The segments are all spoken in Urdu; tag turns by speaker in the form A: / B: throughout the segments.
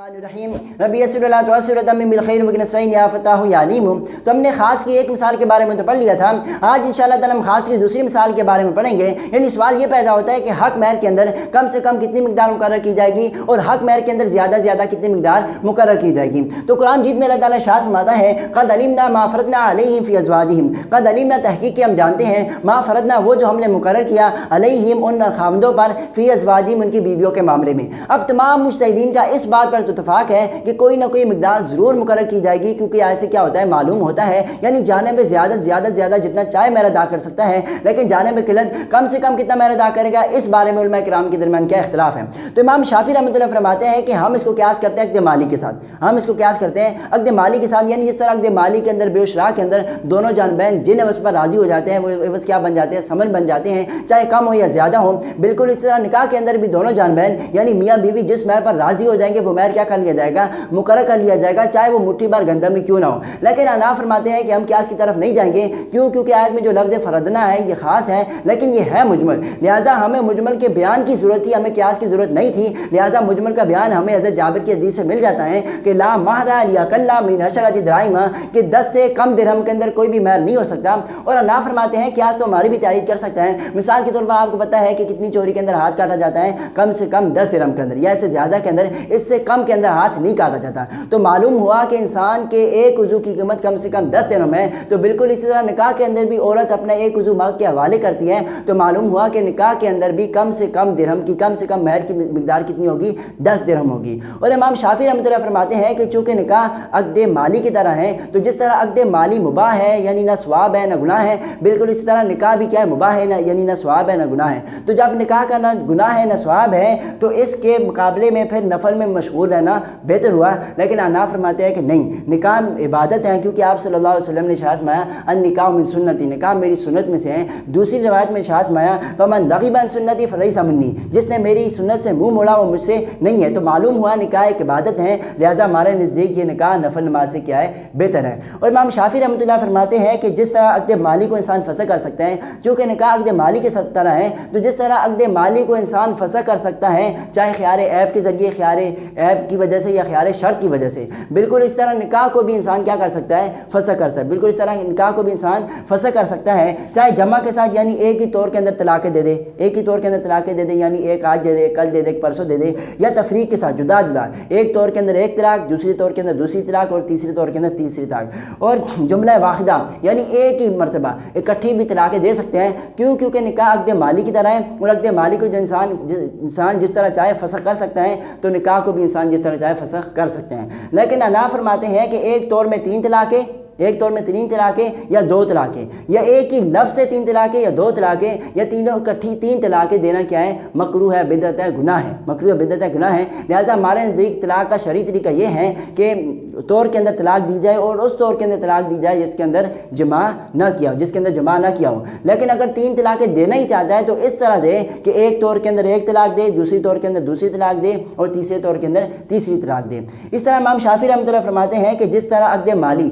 A: ربی تو ہم نے خاص کی ایک مثال کے بارے میں تو پڑھ لیا تھا. آج انشاءاللہ تعالی ہم خاص کی دوسری مثال کے بارے میں پڑھیں گے. یعنی سوال یہ پیدا ہوتا ہے کہ حق مہر کے اندر کم سے کم کتنی مقدار مقرر کی جائے گی اور حق مہر کے اندر زیادہ سے زیادہ کتنی مقدار مقرر کی جائے گی. تو قرآن مجید میں اللہ تعالیٰ ارشاد فرماتا ہے قد علمنا ما فرضنا علیہم فی ازواجہم. قد علمنا تحقیق کہ ہم جانتے ہیں ما فرضنا وہ جو ہم نے مقرر کیا علیہم ان خاوندوں پر فی ازواجہم ان کی بیویوں کے معاملے میں. اب تمام مجتہدین کا اس بات پر اتفاق ہے کہ کوئی نہ کوئی مقدار ضرور مقرر کی جائے گی, کیونکہ ایسے کیا ہوتا ہے معلوم ہوتا ہے یعنی جانب زیادہ جتنا چاہے مہر ادا کر سکتا ہے, لیکن جانب قلت کم سے کم کتنا مہر ادا کرے گا اس بارے میں علماء کرام کے درمیان کیا اختلاف ہے. تو امام شافعی رحمۃ اللہ فرماتے ہیں کہ ہم اس کو قیاس کرتے ہیں عقد مالی کے ساتھ. ہم اس کو قیاس کرتے ہیں عقد مالی کے ساتھ, یعنی جس طرح عقد مالی کے اندر بے و شراء کے اندر دونوں جانبین جن عوض پر راضی ہو جاتے ہیں وہ عوض کیا بن جاتے ہیں ثمن بن جاتے ہیں, چاہے کم ہو یا زیادہ ہو. بالکل اس طرح نکاح کے اندر بھی دونوں جانبین یعنی میاں بیوی جس مہر پر راضی ہو جائیں گے وہ مہر کیا کر لیا جائے گا, مقرر کر لیا جائے گا, چاہے وہ مٹھی بھر گندم میں کیوں نہ ہو. لیکن احناف فرماتے ہیں کہ ہم قیاس کی طرف نہیں جائیں گے. کیوں؟ کیونکہ آیت میں جو لفظ فرضنا ہے یہ خاص ہے لیکن یہ ہے مجمل, لہٰذا ہمیں مجمل کے بیان کی ضرورت تھی, ہمیں قیاس کی ضرورت نہیں تھی. لہٰذا مجمل کا بیان ہمیں حضرت جابر کی حدیث سے مل جاتا ہے کہ لا مہر لیقل من 10 دراہم, کہ 10 سے کم درہم کے اندر کوئی بھی مہر نہیں ہو سکتا. اور احناف فرماتے ہیں قیاس تو ہماری بھی تائید کر سکتا ہے. مثال کے طور پر آپ کو پتہ ہے کہ کتنی چوری کے اندر ہاتھ کاٹا جاتا ہے, کم سے کم 10 درہم کے اندر, یا اس سے زیادہ کے اندر, اس سے کم کے اندر ہاتھ نہیں کاٹا جاتا. تو معلوم ہوا کہ انسان کے ایک عضو کی قیمت کم سے کم 10 درہم ہے. تو بالکل اسی طرح نکاح کے اندر بھی عورت اپنا ایک عضو مرد کے حوالے کرتی ہے. تو معلوم ہوا کہ نکاح کے اندر بھی کم سے کم درہم کی کم سے کم مہر کی مقدار کتنی ہوگی, 10 درہم ہوگی. اور امام شافعی رحمۃ اللہ فرماتے ہیں کہ چونکہ نکاح عقد مالی کی طرح ہے, تو جس طرح عقد مالی مباح ہے یعنی نہ ثواب ہے نہ گناہ ہے, بالکل اسی طرح نکاح بھی کیا ہے, مباح ہے, یعنی نہ ثواب ہے نہ گناہ ہے. تو جب نکاح کا نہ گناہ ہے نہ ثواب ہے تو اس کے مقابلے میں پھر نفل میں مشغول رہنا بہتر ہوا. لیکن احناف فرماتے ہیں کہ نہیں, نکاح عبادت ہے, کیونکہ آپ صلی اللہ علیہ وسلم نے ارشاد فرمایا النکاح من سنتی, نکاح میری سنت میں سے ہے. دوسری روایت میں ارشاد فرمایا فمن رغب عن سنتی فلیس منی, جس نے میری سنت سے منہ موڑا وہ مجھ سے نہیں ہے. تو معلوم ہوا نکاح ایک عبادت ہے, لہٰذا ہمارے نزدیک یہ نکاح نفل نماز سے کیا ہے, بہتر ہے. اور امام شافعی رحمۃ اللہ فرماتے ہیں کہ جس طرح عقد مالی کو انسان فسخ کر سکتا ہے, چونکہ نکاح عقد مالی کے طرح ہے, تو جس طرح عقد مالی کو انسان فسخ کر سکتا ہے چاہے خیار عیب کے ذریعے, خیار عیب کی وجہ سے یا خیار شرط کی وجہ سے, بالکل اس طرح نکاح کو بھی انسان کیا کر سکتا ہے, فسخ کر سکتا ہے. بالکل اس طرح نکاح کو بھی انسان فسخ کر سکتا ہے, چاہے جمع کے ساتھ یعنی ایک ہی طور کے اندر طلاقیں دے دے, ایک ہی طور کے اندر طلاقیں دے دے, یعنی ایک آج دے دے, کل دے دے, پرسوں دے دے, یا تفریق کے ساتھ جدا جدا, ایک طور کے اندر ایک طلاق, دوسری طور کے اندر دوسری طلاق, اور تیسری طور کے اندر تیسری طلاق, اور جملہ واحدہ یعنی ایک ہی مرتبہ اکٹھی بھی طلاقیں دے سکتے ہیں. کیوں؟ کیونکہ نکاح عقد مالی کی طرح ہے, اور عقد مالی کو جو انسان جس طرح چاہے فسخ کر سکتا ہے, تو نکاح کو بھی انسان جس طرح چاہے فسخ کر سکتے ہیں. لیکن احناف فرماتے ہیں کہ ایک طور میں 3 طلاقیں, ایک طور میں 3 طلاقیں یا 2 طلاقیں, یا ایک ہی لفظ سے 3 طلاقیں یا 2 طلاقیں, یا تینوں اکٹھی 3 طلاقیں دینا کیا ہے, مکروہ ہے, بدعت ہے, گناہ ہے. مکروہ بدعت ہے, گناہ ہے. لہٰذا ہمارے نزدیک طلاق کا شرعی طریقہ یہ ہے کہ طور کے اندر طلاق دی جائے, اور اس طور کے اندر طلاق دی جائے جس کے اندر جمع نہ کیا ہو, جس کے اندر جمع نہ کیا ہو. لیکن اگر 3 طلاقیں دینا ہی چاہتا ہے تو اس طرح دے کہ ایک طور کے اندر ایک طلاق دے, دوسری طور کے اندر دوسری طلاق دے, اور تیسرے طور کے اندر تیسری طلاق دے. اس طرح امام شافعی رحمۃ اللہ فرماتے ہیں کہ جس طرح عقد مالی,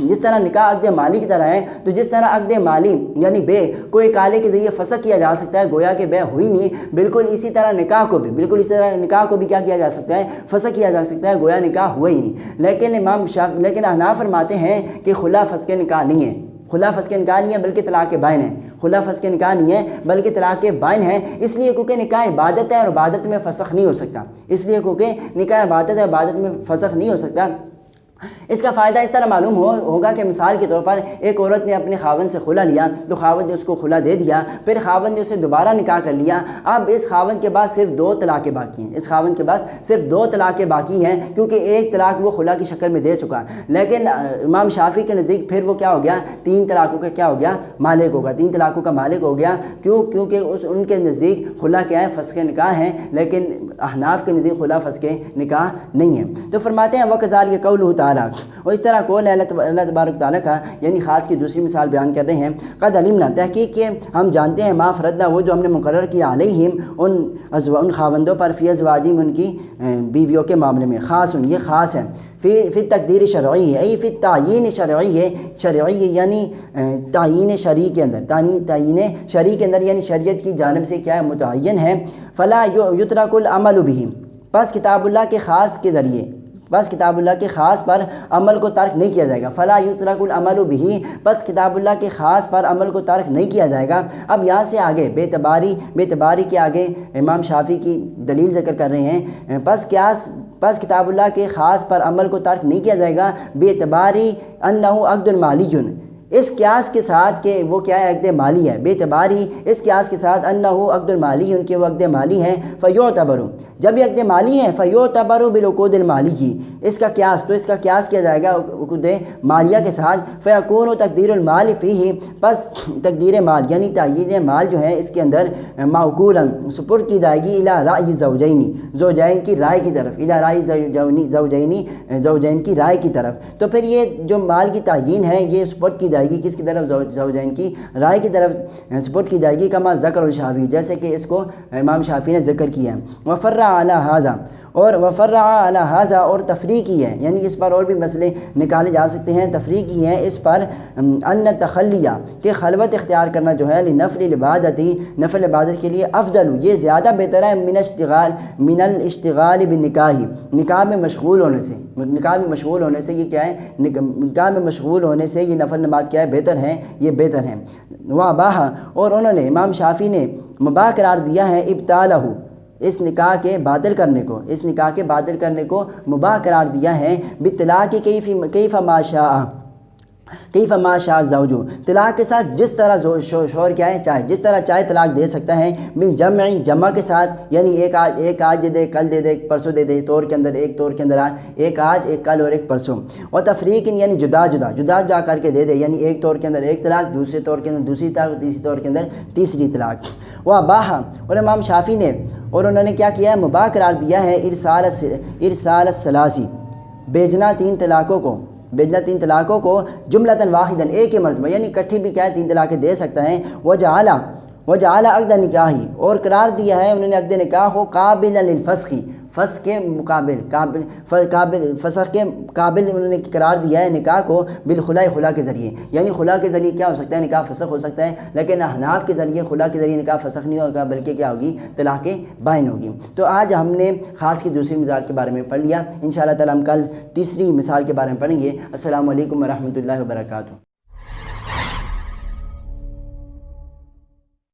A: جس طرح نکاح عقد مالی کی طرح ہے, تو جس طرح عقد مالی یعنی بے کو کالے کے ذریعے فسخ کیا جا سکتا ہے, گویا کہ بے ہوئی نہیں, بالکل اسی طرح نکاح کو بھی, بالکل اسی طرح نکاح کو بھی کیا کیا جا سکتا ہے, فسخ کیا جا سکتا ہے, گویا نکاح ہوا ہی نہیں. لیکن احناف فرماتے ہیں کہ خلا فسخ نکاح نہیں ہے, خلا فسخ نکاح نہیں ہے بلکہ طلاق بائن ہے. خلا فسخ نکاح نہیں ہے بلکہ طلاق بائن ہے. اس لیے کیونکہ نکاح عبادت ہے اور عبادت میں فسخ نہیں ہو سکتا, اس لیے کیونکہ نکاح عبادت ہے, عبادت میں فسخ نہیں ہو سکتا. اس کا فائدہ اس طرح معلوم ہوگا کہ مثال کے طور پر ایک عورت نے اپنے خاوند سے خلا لیا, تو خاوند نے اس کو خلا دے دیا, پھر خاوند نے اسے دوبارہ نکاح کر لیا. اب اس خاوند کے بعد صرف 2 طلاقیں باقی ہیں, اس خاوند کے پاس صرف 2 طلاقیں باقی ہیں, کیونکہ ایک طلاق وہ خلا کی شکل میں دے چکا. لیکن امام شافعی کے نزدیک پھر وہ کیا ہو گیا, 3 طلاقوں کا کیا ہو گیا, مالک ہوگا, 3 طلاقوں کا مالک ہو گیا. کیونکہ ان کے نزدیک خلا کیا ہے, فسخ نکاح ہے, لیکن احناف کے نزدیک خلا فسخ نکاح نہیں ہے. تو فرماتے ہیں وَكَذَلِكَ قَوْلُهُ تعالیٰ, اور اس طرح قول اللہ تبارک تعالیٰ کا, یعنی خاص کی دوسری مثال بیان کر رہے ہیں. قد علمنا, تحقیق کہ ہم جانتے ہیں, ما فرضنا وہ جو ہم نے مقرر کیا, علیہم ان خاوندوں پر, فی ازواجہم ان کی بیویوں کے معاملے میں, خاص یہ خاص ہے, فی تقدیر شرعی ہے, فی تعیین شرعی ہے, شرعی یعنی تعیین شرعی کے اندر, تعیین شرعی کے اندر یعنی شریعت کی جانب سے کیا ہے, متعین ہے. فلا یترک العمل بہ, بس کتاب اللہ کے خاص کے ذریعے بس کتاب اللہ کے خاص پر عمل کو ترک نہیں کیا جائے گا، فلا یترک العمل بہ، بس کتاب اللہ کے خاص پر عمل کو ترک نہیں کیا جائے گا۔ اب یہاں سے آگے بے اعتباری کے آگے امام شافعی کی دلیل ذکر کر رہے ہیں، بس کتاب اللہ کے خاص پر عمل کو ترک نہیں کیا جائے گا بے اعتباری انہ عقد مالی، اس قیاس کے ساتھ کہ وہ کیا ہے، عقد مالی ہے، بے اعتباری اس قیاس کے ساتھ انہ عقد مالی، ان کے وہ عقد مالی ہیں، فیعتبر، جب یہ عقد مالی ہے فیعتبر بالعقود المالی کی، اس کا قیاس کیا جائے گا عقود مالیہ کے ساتھ، فیکون تقدیر المال فیہ، بس تقدیر مال یعنی تعیین مال جو ہے اس کے اندر معقولا سپرد کی جائے گی الی رأی زوجین کی رائے کی طرف، الی رأی زوجین کی رائے کی طرف۔ تو پھر یہ جو مال کی تعیین ہے یہ سپرد کی جائے گی کس کی طرف، زوجین کی رائے کی طرف سپرد کی جائے گی، کما ذکر الشافعی، جیسے کہ اس کو امام شافعی نے ذکر کیا ہے۔ وفرع علی ھذا، اور تفریع کی ہے، یعنی اس پر اور بھی مسئلے نکالے جا سکتے ہیں، تفریع کی ہے اس پر، ان تخلیہ کہ خلوت اختیار کرنا جو ہے لنفل العبادت، نفل عبادت کے لیے، افضل یہ زیادہ بہتر ہے من الاشتغال بالنکاح، نکاح میں مشغول ہونے سے یہ کیا ہے، نکاح میں مشغول ہونے سے یہ نفل نماز کیا ہے، یہ بہتر ہے۔ واباہ، اور انہوں نے امام شافعی نے مباح قرار دیا ہے ابطالہ، اس نکاح کے باطل کرنے کو مباح قرار دیا ہے، بالطلاق کیف ما شاء الزوج، طلاق کے ساتھ جس طرح شوہر کیا ہے چاہے، جس طرح چاہے طلاق دے سکتا ہے، من جمع کے ساتھ، یعنی ایک آج دے دے، کل دے دے، پرسوں دے دے، طور کے اندر ایک آج ایک کل اور ایک پرسوں، اور تفریق یعنی جدا کر کے دے دے، یعنی ایک طور کے اندر ایک طلاق، دوسرے طور کے اندر دوسری طلاق، تیسری طور کے اندر تیسری طلاق۔ واباہ، اور امام شافعی نے اور انہوں نے کیا کیا ہے، مباح قرار دیا ہے ارسال الثلاثی، بھیجنا تین طلاقوں کو جملتاً واحداً، ایک ہی مرتبہ، یعنی اکٹھی بھی کیا ہے 3 طلاقیں دے سکتا ہے۔ وجعل عقد نکاحی، اور قرار دیا ہے انہوں نے عقد نکاح کو قابل للفسخ، فسخ کے قابل انہوں نے قرار دیا ہے نکاح کو خلا کے ذریعے، یعنی خلا کے ذریعے کیا ہو سکتا ہے، نکاح فسخ ہو سکتا ہے، لیکن احناف کے ذریعے خلا کے ذریعے نکاح فسخ نہیں ہوگا بلکہ کیا ہوگی، طلاق بائن ہوگی۔ تو آج ہم نے خاص کی دوسری مثال کے بارے میں پڑھ لیا، انشاءاللہ تعالی ہم کل تیسری مثال کے بارے میں پڑھیں گے۔ السلام علیکم ورحمۃ اللہ وبرکاتہ۔